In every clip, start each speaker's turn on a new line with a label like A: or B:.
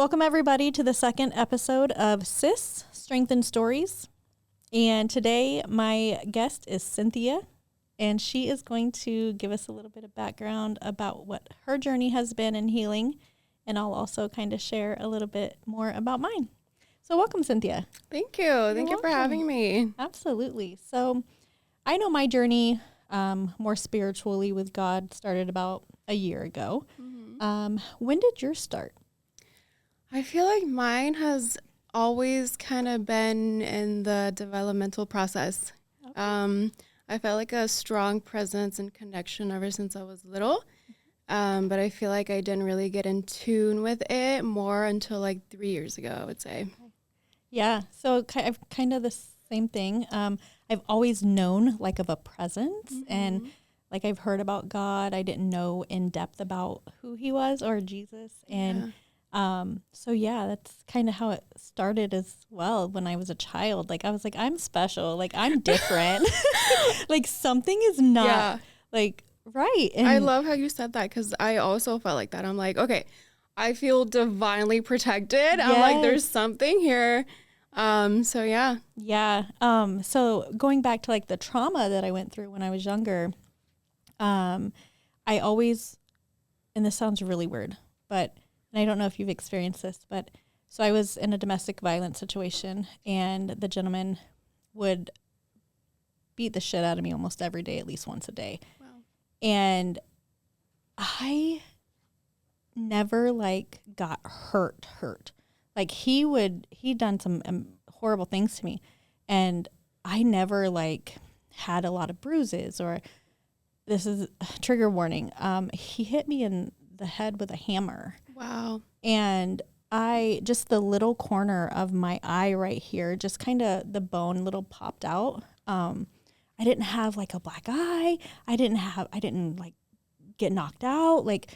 A: Welcome, everybody, to the second episode of Sis, Strength and Stories. And today, my guest is Cynthia, and she is going to give us a little bit of background about what her journey has been in healing, and I'll also kind of share a little bit more about mine. So welcome, Cynthia.
B: Thank you. Thank you for having me.
A: Absolutely. So I know my journey more spiritually with God started about a year ago. Mm-hmm. When did yours start?
B: I feel like mine has always kind of been in the developmental process. Okay. I felt like a strong presence and connection ever since I was little. But I feel like I didn't really get in tune with it more until like 3 years ago, I would say.
A: Yeah. So I've kind of the same thing. I've always known like of a presence, mm-hmm. and like I've heard about God. I didn't know in depth about who he was or Jesus. And so yeah, that's kind of how it started as well. When I was a child, like I was like, I'm special, like I'm different, like something is not like right. And
B: I love how you said that, because I also felt like that. I'm like, okay, I feel divinely protected. Yes. I'm like, there's something here. So yeah.
A: Yeah. So going back to like the trauma that I went through when I was younger, I always, and this sounds really weird, but, and I don't know if you've experienced this, but so I was in a domestic violence situation, and the gentleman would beat the shit out of me almost every day, at least once a day. Wow. And I never like got hurt. Like he'd done some horrible things to me, and I never like had a lot of bruises, or this is a trigger warning. He hit me in the head with a hammer.
B: Wow.
A: And just the little corner of my eye right here, just kind of the bone little popped out. I didn't have like a black eye. I didn't like get knocked out. Like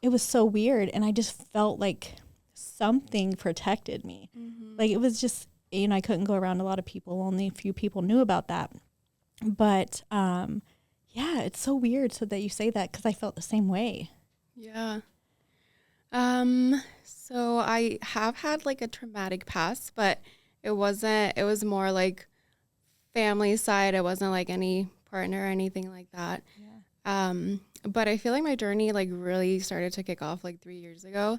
A: it was so weird. And I just felt like something protected me. Mm-hmm. Like it was just, I couldn't go around a lot of people. Only a few people knew about that. But, yeah, it's so weird so that you say that, because I felt the same way.
B: Yeah. So I have had like a traumatic past, but it was more like family side. It wasn't like any partner or anything like that. Yeah. But I feel like my journey like really started to kick off like 3 years ago,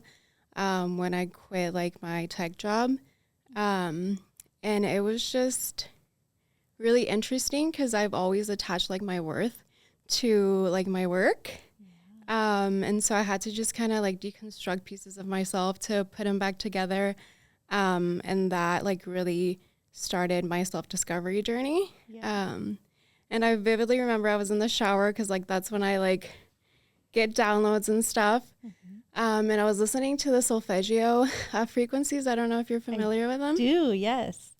B: when I quit like my tech job. And it was just really interesting, because I've always attached like my worth to like my work. And so I had to just kind of like deconstruct pieces of myself to put them back together. And that like really started my self-discovery journey. Yeah. And I vividly remember I was in the shower, because like that's when I like get downloads and stuff. Mm-hmm. And I was listening to the solfeggio frequencies. I don't know if you're familiar with them.
A: I do, yes.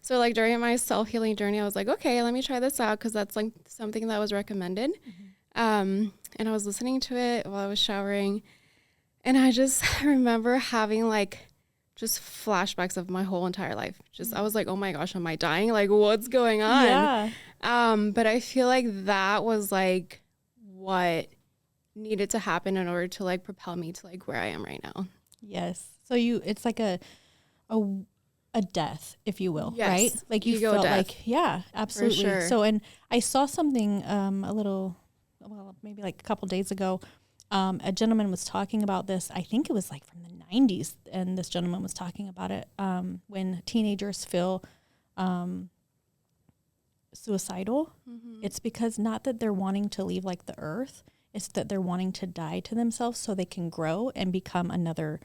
B: So like during my self-healing journey, I was like, okay, let me try this out, because that's like something that was recommended. Mm-hmm. And I was listening to it while I was showering, and I just remember having like just flashbacks of my whole entire life. I was like, oh my gosh, am I dying? Like, what's going on? Yeah. But I feel like that was like what needed to happen in order to like propel me to like where I am right now.
A: Yes. So it's like a death, if you will, yes. Right? Like you felt death. Like, yeah, absolutely. For sure. So, and I saw something maybe like a couple days ago, a gentleman was talking about this. I think it was like from the 90s. And this gentleman was talking about it when teenagers feel suicidal. Mm-hmm. It's because not that they're wanting to leave like the earth. It's that they're wanting to die to themselves so they can grow and become another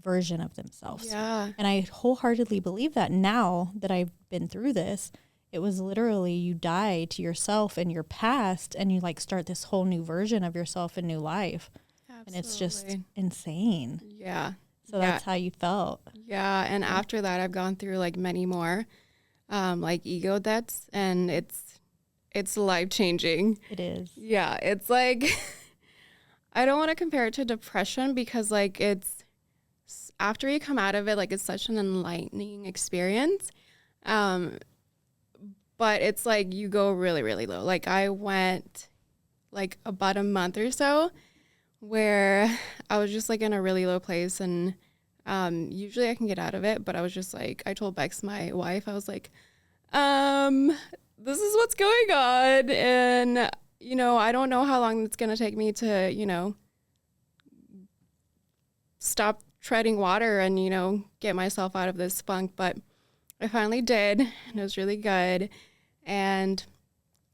A: version of themselves. Yeah. And I wholeheartedly believe that now that I've been through this. It was literally you die to yourself and your past, and you like start this whole new version of yourself in new life. Absolutely. And it's just insane.
B: Yeah.
A: So that's how you felt.
B: Yeah. And after that, I've gone through like many more like ego deaths, and it's life-changing.
A: It is.
B: Yeah. It's like, I don't want to compare it to depression, because like it's, after you come out of it, like it's such an enlightening experience. But it's like you go really, really low. Like I went like about a month or so where I was just like in a really low place, and usually I can get out of it, but I was just like, I told Bex, my wife, I was like, this is what's going on, and I don't know how long it's going to take me to stop treading water and get myself out of this funk, but I finally did, and it was really good, and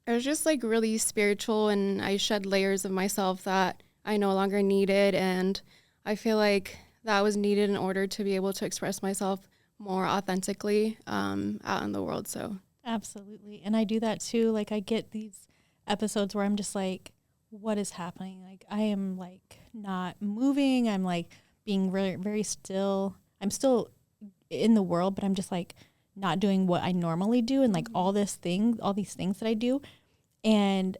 B: it was just like really spiritual, and I shed layers of myself that I no longer needed, and I feel like that was needed in order to be able to express myself more authentically out in the world. So
A: absolutely. And I do that too. Like I get these episodes where I'm just like, what is happening? Like I am like not moving. I'm like being very, very still. I'm still in the world, but I'm just like not doing what I normally do. And like all these things that I do. And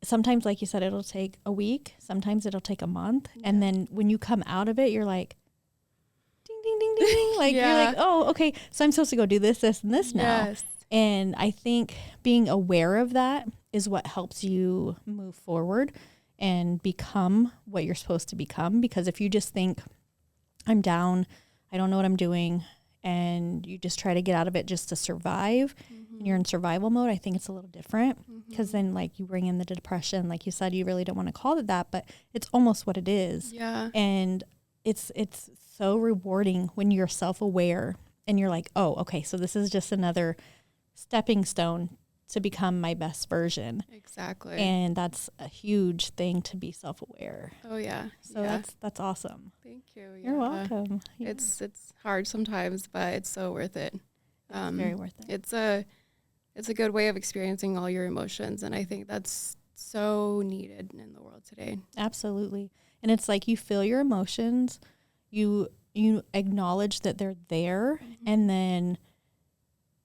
A: sometimes, like you said, it'll take a week. Sometimes it'll take a month. Yeah. And then when you come out of it, you're like, ding, ding, ding, ding, ding. Like you're like, oh, okay. So I'm supposed to go do this, this, and this now.
B: Yes.
A: And I think being aware of that is what helps you move forward and become what you're supposed to become. Because if you just think, I'm down, I don't know what I'm doing, and you just try to get out of it just to survive, and you're in survival mode, I think it's a little different, because then like you bring in the depression. Like you said, you really don't want to call it that, but it's almost what it is.
B: Yeah.
A: And it's so rewarding when you're self-aware and you're like, oh, okay, so this is just another stepping stone to become my best version.
B: Exactly.
A: And that's a huge thing, to be self-aware.
B: Oh yeah.
A: So that's awesome.
B: Thank you. Yeah.
A: You're welcome. Yeah.
B: It's hard sometimes, but it's so worth it.
A: It's very worth it.
B: It's a good way of experiencing all your emotions, and I think that's so needed in the world today.
A: Absolutely. And it's like you feel your emotions, you acknowledge that they're there, and then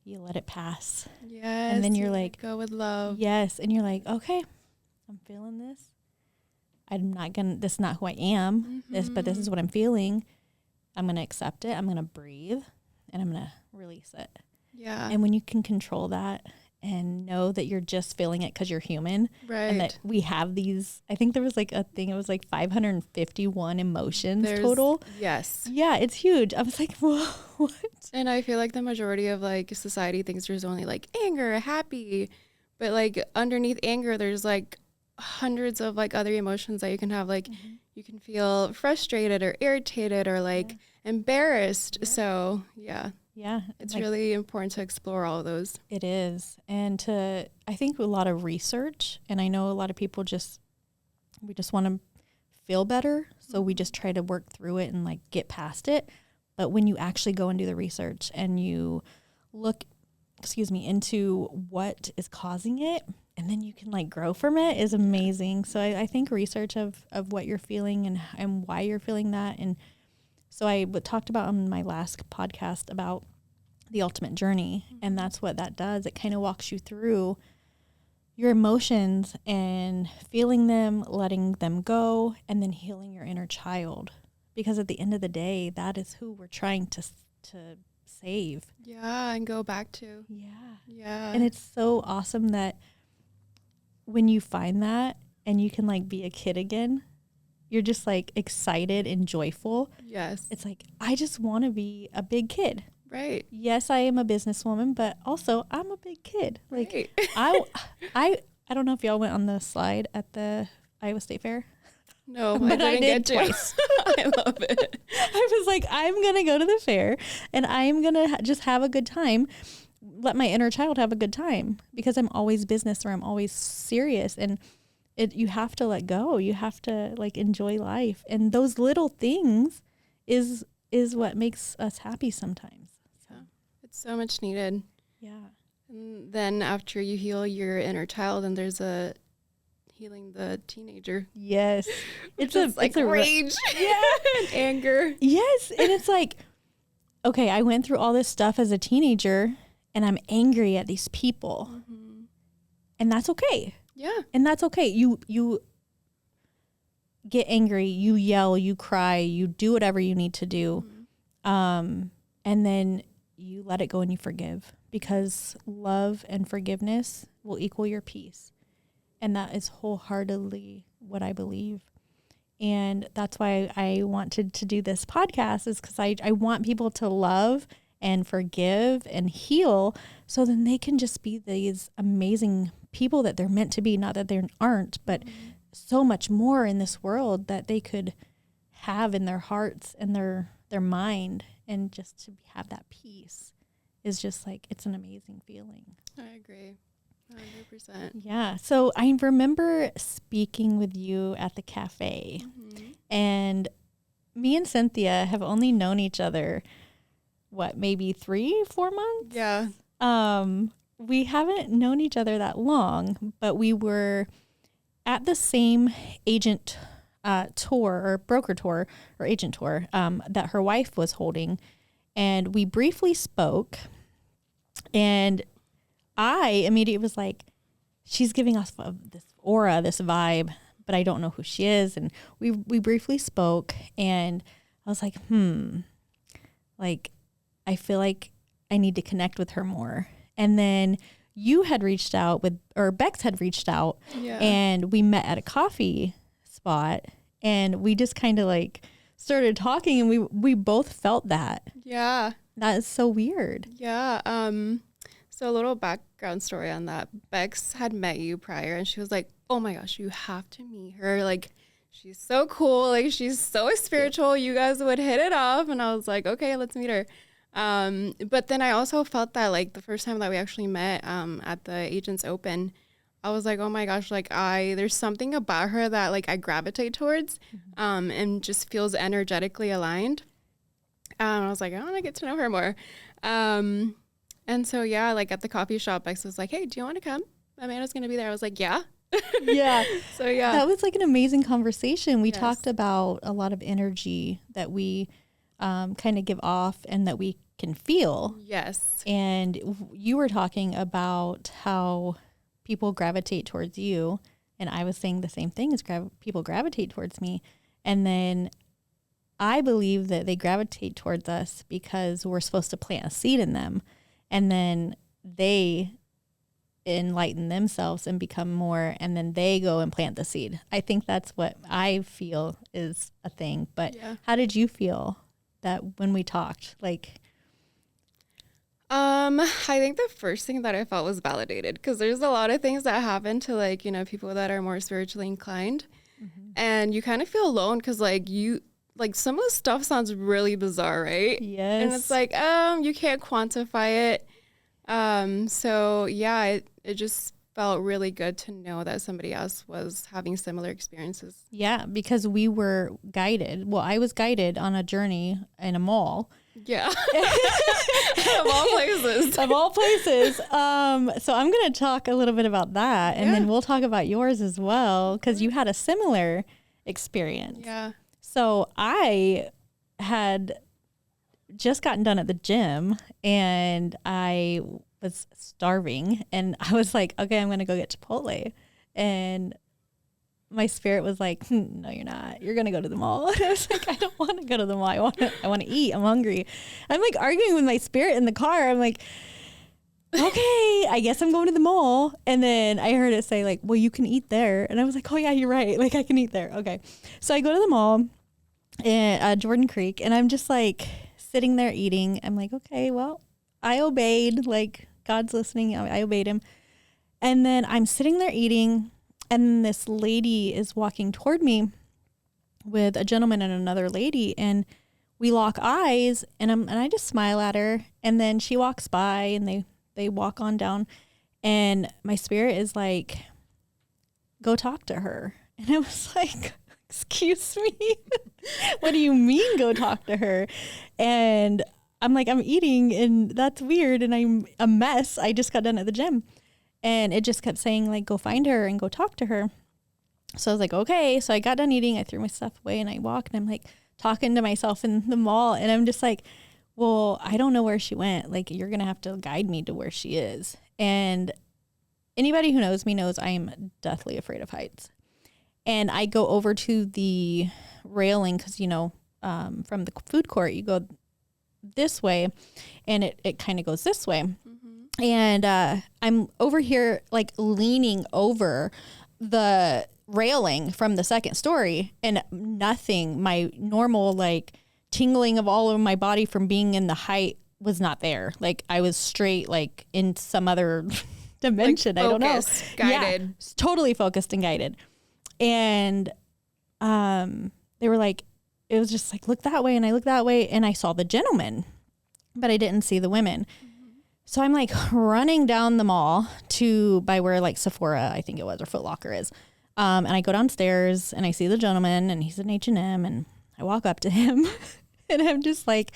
A: you let it pass.
B: Yes.
A: And then you're like,
B: go with love.
A: Yes. And you're like, okay, I'm feeling this. This is not who I am, but this is what I'm feeling. I'm going to accept it. I'm going to breathe, and I'm going to release it.
B: Yeah.
A: And when you can control that and know that you're just feeling it because you're human,
B: right?
A: And that we have these, I think there was like a thing, it was like 551 emotions total.
B: Yes.
A: Yeah, it's huge. I was like, whoa, what?
B: And I feel like the majority of like society thinks there's only like anger, happy, but like underneath anger, there's like hundreds of like other emotions that you can have. Like you can feel frustrated or irritated or like embarrassed. Yeah. So yeah.
A: Yeah.
B: It's like, really important to explore all of those.
A: It is. And I think a lot of research, and I know a lot of people we just want to feel better. So we just try to work through it and like get past it. But when you actually go and do the research and you look, into what is causing it, and then you can like grow from it, is amazing. So I think research of what you're feeling and why you're feeling that. And so I talked about on my last podcast about the ultimate journey, and that's what that does. It kind of walks you through your emotions and feeling them, letting them go, and then healing your inner child. Because at the end of the day, that is who we're trying to save.
B: Yeah, and go back to.
A: Yeah.
B: Yeah.
A: And it's so awesome that when you find that and you can like be a kid again, you're just like excited and joyful.
B: Yes.
A: It's like, I just want to be a big kid.
B: Right.
A: Yes, I am a businesswoman, but also I'm a big kid. Like
B: right.
A: I don't know if y'all went on the slide at the Iowa State Fair.
B: No,
A: but
B: I didn't
A: did
B: get twice. I love it.
A: I was like, I'm going to go to the fair and I'm going to just have a good time. Let my inner child have a good time, because I'm always business, or I'm always serious, and you have to let go. You have to like enjoy life, and those little things is what makes us happy sometimes. So
B: it's so much needed.
A: Yeah. And
B: then after you heal your inner child, and there's a healing the teenager.
A: Yes.
B: It's a rage.
A: Yeah.
B: And anger.
A: Yes. And it's like, okay, I went through all this stuff as a teenager, and I'm angry at these people. And that's okay.
B: Yeah.
A: And that's okay. You get angry, you yell, you cry, you do whatever you need to do. And then you let it go and you forgive, because love and forgiveness will equal your peace. And that is wholeheartedly what I believe. And that's why I wanted to do this podcast, is because I want people to love and forgive and heal, so then they can just be these amazing people that they're meant to be. Not that they aren't, but so much more in this world that they could have in their hearts and their mind. And just to have that peace is just like, it's an amazing feeling.
B: I agree. 100%.
A: Yeah. So I remember speaking with you at the cafe, and me and Cynthia have only known each other, maybe 3-4 months?
B: Yeah.
A: We haven't known each other that long, but we were at the same agent tour, or broker tour, or agent tour, that her wife was holding. And we briefly spoke, and I immediately was like, she's giving off this aura, this vibe, but I don't know who she is. And we briefly spoke, and I was like, like, I feel like I need to connect with her more. And then you had reached out or Bex had reached out, and we met at a coffee spot, and we just kind of like started talking, and we both felt that.
B: Yeah.
A: That is so weird.
B: Yeah. So a little background story on that. Bex had met you prior, and she was like, oh my gosh, you have to meet her. Like, she's so cool. Like, she's so spiritual. You guys would hit it off. And I was like, okay, let's meet her. But then I also felt that, like, the first time that we actually met at the Agents Open, I was like, oh my gosh, like, there's something about her that, like, I gravitate towards, and just feels energetically aligned. I was like, I want to get to know her more. And so, yeah, like at the coffee shop, Bex was like, hey, do you want to come? Amanda's going to be there. I was like, yeah.
A: Yeah.
B: So, yeah.
A: That was like an amazing conversation. We talked about a lot of energy that we kind of give off and that we can feel.
B: Yes.
A: And you were talking about how people gravitate towards you. And I was saying the same thing, as people gravitate towards me. And then I believe that they gravitate towards us because we're supposed to plant a seed in them. And then they enlighten themselves and become more, and then they go and plant the seed. I think that's what I feel is a thing. But how did you feel that when we talked? Like,
B: I think the first thing that I felt was validated, because there's a lot of things that happen to, like, you know, people that are more spiritually inclined, and you kind of feel alone because, like, some of the stuff sounds really bizarre, right?
A: Yes.
B: And it's like, you can't quantify it. So yeah, it just felt really good to know that somebody else was having similar experiences.
A: Yeah, because we were guided. Well, I was guided on a journey in a mall.
B: Yeah. Of all places.
A: Of all places. So I'm going to talk a little bit about that, and then we'll talk about yours as well, because you had a similar experience.
B: Yeah.
A: So I had just gotten done at the gym, and I was starving, and I was like, okay, I'm going to go get Chipotle. And my spirit was like, no, you're not. You're going to go to the mall. And I was like, I don't want to go to the mall. I want to eat. I'm hungry. I'm like arguing with my spirit in the car. I'm like, okay, I guess I'm going to the mall. And then I heard it say, like, well, you can eat there. And I was like, oh yeah, you're right. Like, I can eat there. Okay. So I go to the mall in Jordan Creek, and I'm just like sitting there eating. I'm like, okay, well, I obeyed. Like, God's listening. I obeyed him. And then I'm sitting there eating, and this lady is walking toward me with a gentleman and another lady, and we lock eyes, and I just smile at her, and then she walks by, and they walk on down, and my spirit is like, go talk to her. And I was like, excuse me? What do you mean go talk to her? And I'm like, I'm eating, and that's weird, and I'm a mess. I just got done at the gym. And it just kept saying, like, go find her and go talk to her. So I was like, okay. So I got done eating. I threw my stuff away, and I walked, and I'm like talking to myself in the mall. And I'm just like, well, I don't know where she went. Like, you're going to have to guide me to where she is. And anybody who knows me knows I am deathly afraid of heights. And I go over to the railing because, you know, from the food court, you go this way, and it kind of goes this way. And I'm over here, like, leaning over the railing from the second story, and nothing, my normal like tingling of all over my body from being in the height was not there. Like I was straight, like in some other dimension.
B: Like
A: I don't know.
B: Guided.
A: Yeah, totally focused and guided. And they were like, it was just like, look that way. And I looked that way and I saw the gentleman, but I didn't see the women. So I'm like running down the mall to by where like Sephora, I think it was, or Foot Locker is. And I go downstairs and I see the gentleman and he's in H&M, and I walk up to him and I'm just like,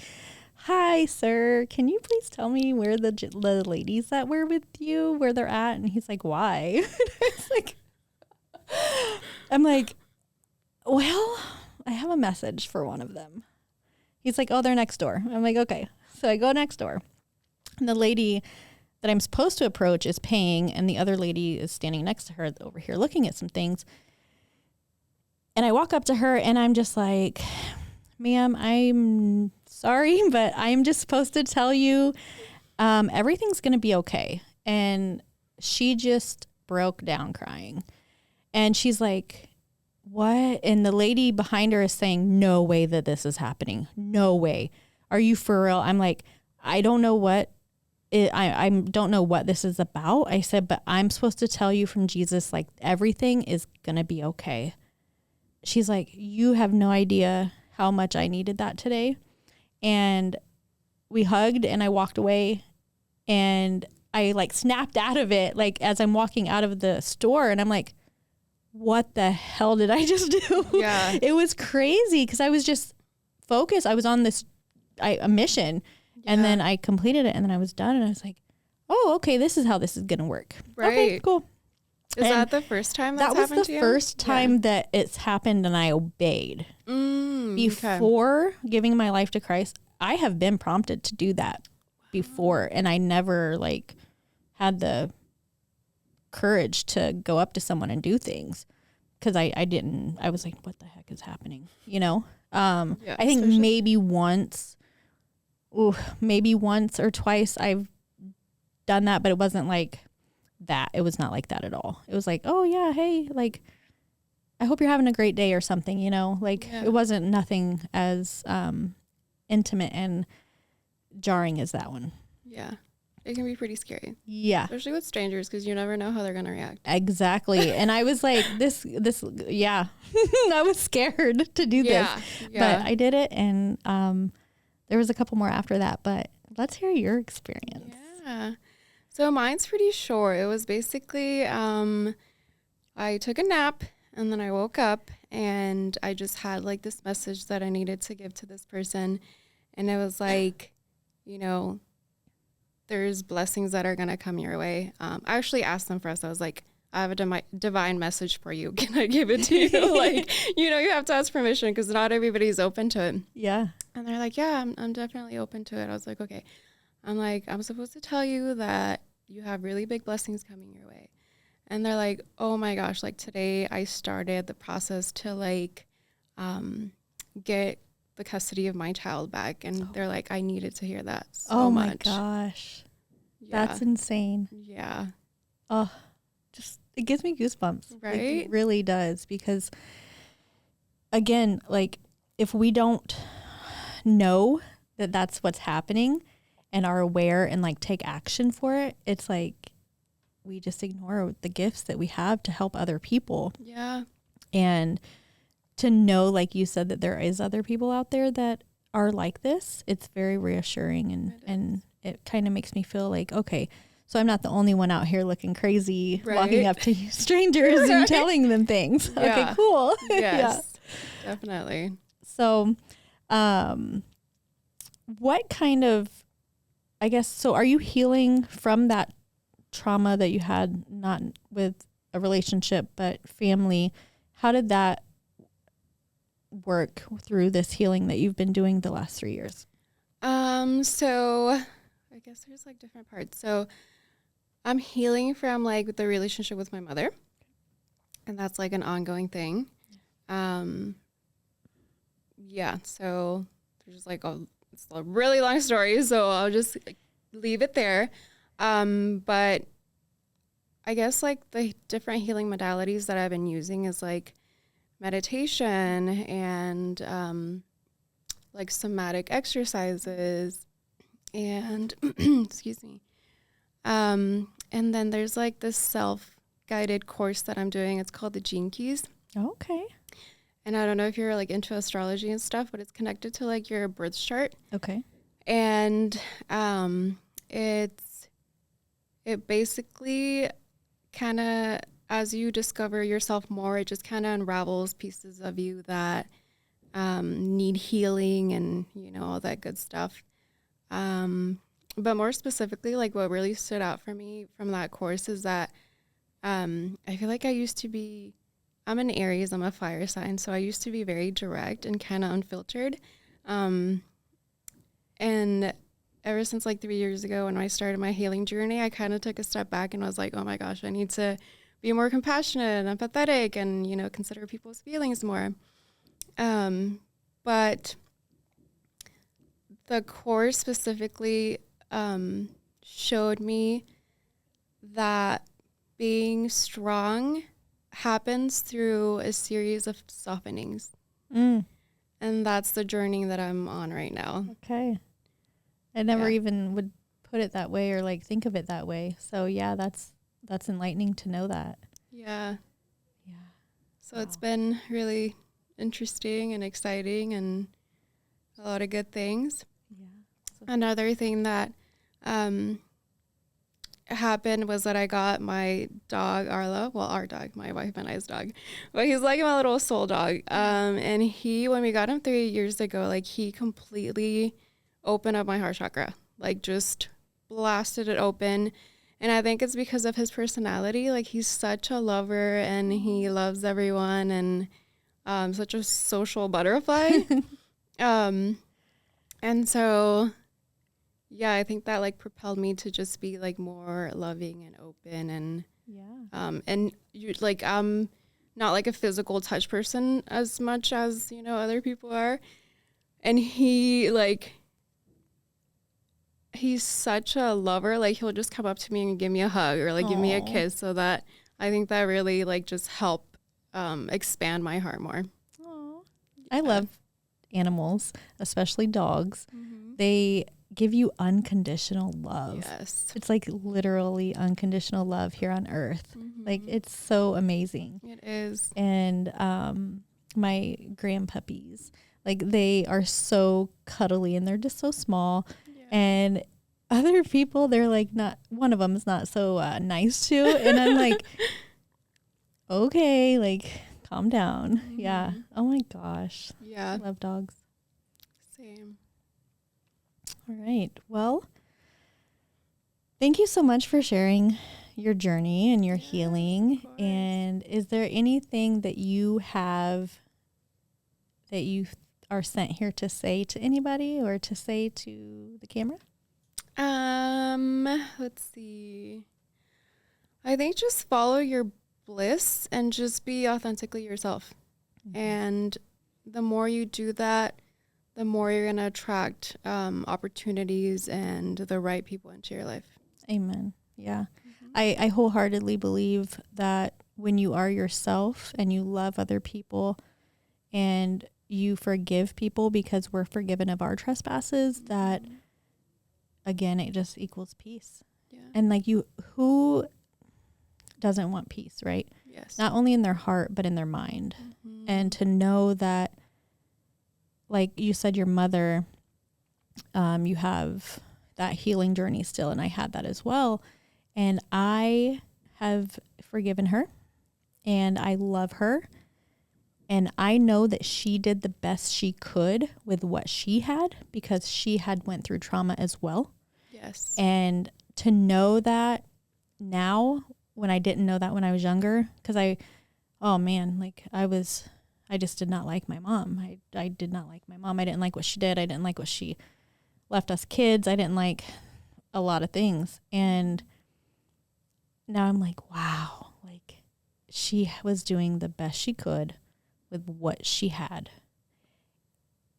A: hi, sir, can you please tell me where the ladies that were with you, where they're at? And he's like, why? I'm like, well, I have a message for one of them. He's like, oh, they're next door. I'm like, okay. So I go next door. And the lady that I'm supposed to approach is paying, and the other lady is standing next to her over here looking at some things. And I walk up to her and I'm just like, ma'am, I'm sorry, but I'm just supposed to tell you everything's going to be okay. And she just broke down crying. And she's like, what? And the lady behind her is saying, no way that this is happening. No way. Are you for real? I'm like, I don't know what I don't know what this is about. I said, but I'm supposed to tell you from Jesus, like everything is going to be okay. She's like, you have no idea how much I needed that today. And we hugged and I walked away, and I like snapped out of it. Like as I'm walking out of the store, and I'm like, what the hell did I just do?
B: Yeah.
A: It was crazy because I was just focused. I was on this a mission. And then I completed it, and then I was done, and I was like, oh, okay, this is how this is going to work.
B: Right.
A: Okay, cool.
B: Is that the first time that's happened to you?
A: That was the first time that it's happened and I obeyed. Before giving my life to Christ, I have been prompted to do that before, and I never like had the courage to go up to someone and do things because I was like, what the heck is happening? You know? I think maybe once or twice I've done that, but it wasn't like that. It was not like that at all. It was like, oh yeah, hey, like, I hope you're having a great day or something, you know, like it wasn't nothing as intimate and jarring as that one.
B: Yeah. It can be pretty scary.
A: Yeah.
B: Especially with strangers, because you never know how they're going to react.
A: Exactly. And I was like, yeah, I was scared to do this, but I did it. And there was a couple more after that, but let's hear your experience.
B: Yeah. So mine's pretty short. It was basically, I took a nap and then I woke up and I just had like this message that I needed to give to this person. And it was like, you know, there's blessings that are going to come your way. I actually asked them first. I was like, I have a divine message for you. Can I give it to you? Like, you know, you have to ask permission because not everybody's open to it.
A: Yeah.
B: And they're like, yeah, I'm definitely open to it. I was like, okay. I'm like, I'm supposed to tell you that you have really big blessings coming your way. And they're like, oh my gosh, like today I started the process to like get the custody of my child back. And they're like, I needed to hear that so much.
A: Oh my gosh. Yeah. That's insane.
B: Yeah.
A: Oh, just, it gives me goosebumps.
B: Right?
A: Like, it really does. Because again, like if we don't know that that's what's happening and are aware and like take action for it, it's like we just ignore the gifts that we have to help other people.
B: Yeah.
A: And to know, like you said, that there is other people out there that are like this, it's very reassuring, and it kind of makes me feel like, okay, so I'm not the only one out here looking crazy, walking up to strangers and telling them things. Yeah. Okay, cool.
B: Yes, definitely.
A: So, what kind of, I guess, so are you healing from that trauma that you had, not with a relationship, but family? How did that work through this healing that you've been doing the last 3 years?
B: So I guess there's like different parts. So I'm healing from like the relationship with my mother, and that's like an ongoing thing. Yeah. So there's like it's a really long story, so I'll just like leave it there. But I guess like the different healing modalities that I've been using is like meditation and like somatic exercises and excuse me. And then there's like this self-guided course that I'm doing. It's called the Gene Keys.
A: Okay.
B: And I don't know if you're like into astrology and stuff, but it's connected to like your birth chart.
A: Okay.
B: And it basically kind of, as you discover yourself more, it just kind of unravels pieces of you that need healing and, you know, all that good stuff. But more specifically, like what really stood out for me from that course is that I feel like I'm an Aries, I'm a fire sign, so I used to be very direct and kind of unfiltered. And ever since like 3 years ago when I started my healing journey, I kind of took a step back and was like, oh my gosh, I need to be more compassionate and empathetic and, you know, consider people's feelings more. But the course specifically showed me that being strong happens through a series of softenings. And that's the journey that I'm on right now.
A: Okay. I never even would put it that way or like think of it that way. So yeah, that's enlightening to know that.
B: Yeah.
A: Yeah.
B: So it's been really interesting and exciting and a lot of good things.
A: Yeah.
B: Another thing that happened was that I got my dog Arlo, well, our dog, my wife and I's dog, but he's like my little soul dog. And when we got him 3 years ago, like he completely opened up my heart chakra, like just blasted it open. And I think it's because of his personality. Like he's such a lover and he loves everyone and such a social butterfly. And so, yeah, I think that like propelled me to just be like more loving and open and you like I'm not like a physical touch person as much as, you know, other people are. And he's such a lover. Like he'll just come up to me and give me a hug or like give me a kiss. So that I think that really like just helped expand my heart more.
A: Aww. I love animals, especially dogs. They give you unconditional love.
B: Yes.
A: It's like literally unconditional love here on earth. Like it's so amazing.
B: It is.
A: And my grandpuppies, like they are so cuddly and they're just so small. Yeah. And other people, they're like not, one of them is not so nice to. And I'm like, okay, like calm down. Yeah. Oh my gosh.
B: Yeah.
A: I love dogs.
B: Same.
A: All right. Well, thank you so much for sharing your journey and your healing. And is there anything that you have that you are sent here to say to anybody or to say to the camera?
B: Let's see. I think just follow your bliss and just be authentically yourself. And the more you do that, the more you're going to attract opportunities and the right people into your life.
A: Amen. Yeah. I wholeheartedly believe that when you are yourself and you love other people and you forgive people because we're forgiven of our trespasses, that again, it just equals peace. Yeah. And like who doesn't want peace, right?
B: Yes.
A: Not only in their heart, but in their mind. And to know that, like you said, your mother, you have that healing journey still, and I had that as well. And I have forgiven her, and I love her, and I know that she did the best she could with what she had because she had went through trauma as well.
B: Yes.
A: And to know that now, when I didn't know that when I was younger, because I just did not like my mom. I did not like my mom. I didn't like what she did. I didn't like what she left us kids. I didn't like a lot of things. And now I'm like, wow, like she was doing the best she could with what she had.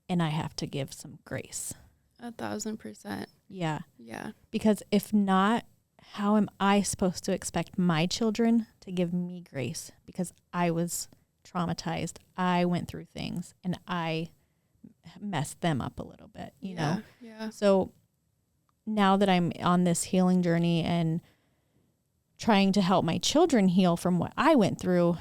A: And I have to give some grace.
B: 1,000%.
A: Yeah.
B: Yeah.
A: Because if not, how am I supposed to expect my children to give me grace? Because I was traumatized. I went through things and I messed them up a little bit, you know?
B: Yeah.
A: So now that I'm on this healing journey and trying to help my children heal from what I went through,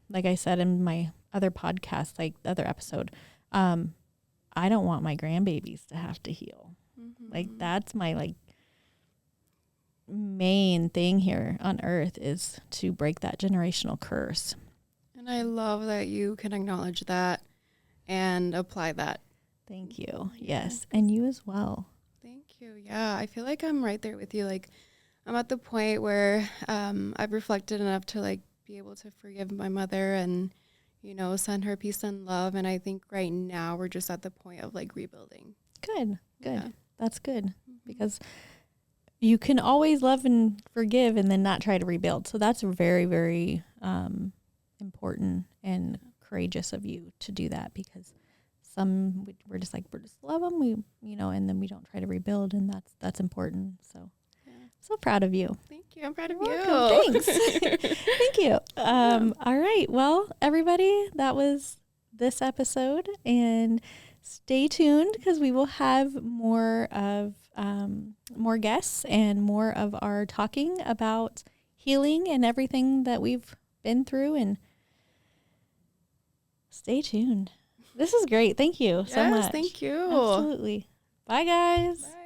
A: like I said in my other podcast, like the other episode, I don't want my grandbabies to have to heal.
B: Mm-hmm.
A: Like that's my like main thing here on earth, is to break that generational curse.
B: And I love that you can acknowledge that and apply that.
A: Thank you. Yes. And you as well.
B: Thank you. Yeah. I feel like I'm right there with you. Like I'm at the point where I've reflected enough to like be able to forgive my mother and, you know, send her peace and love. And I think right now we're just at the point of like rebuilding.
A: Good.
B: Yeah.
A: That's good, because you can always love and forgive and then not try to rebuild. So that's very, very important and courageous of you to do that, because we're just love them, and then we don't try to rebuild, and that's important. So so proud of you.
B: Thank you. I'm proud of
A: you.
B: you.
A: Thanks. Thank you. All right. Well, everybody, that was this episode, and stay tuned because we will have more guests and more of our talking about healing and everything that we've been through, and stay tuned. This is great. Thank you so much.
B: Thank you.
A: Absolutely. Bye, guys.
B: Bye.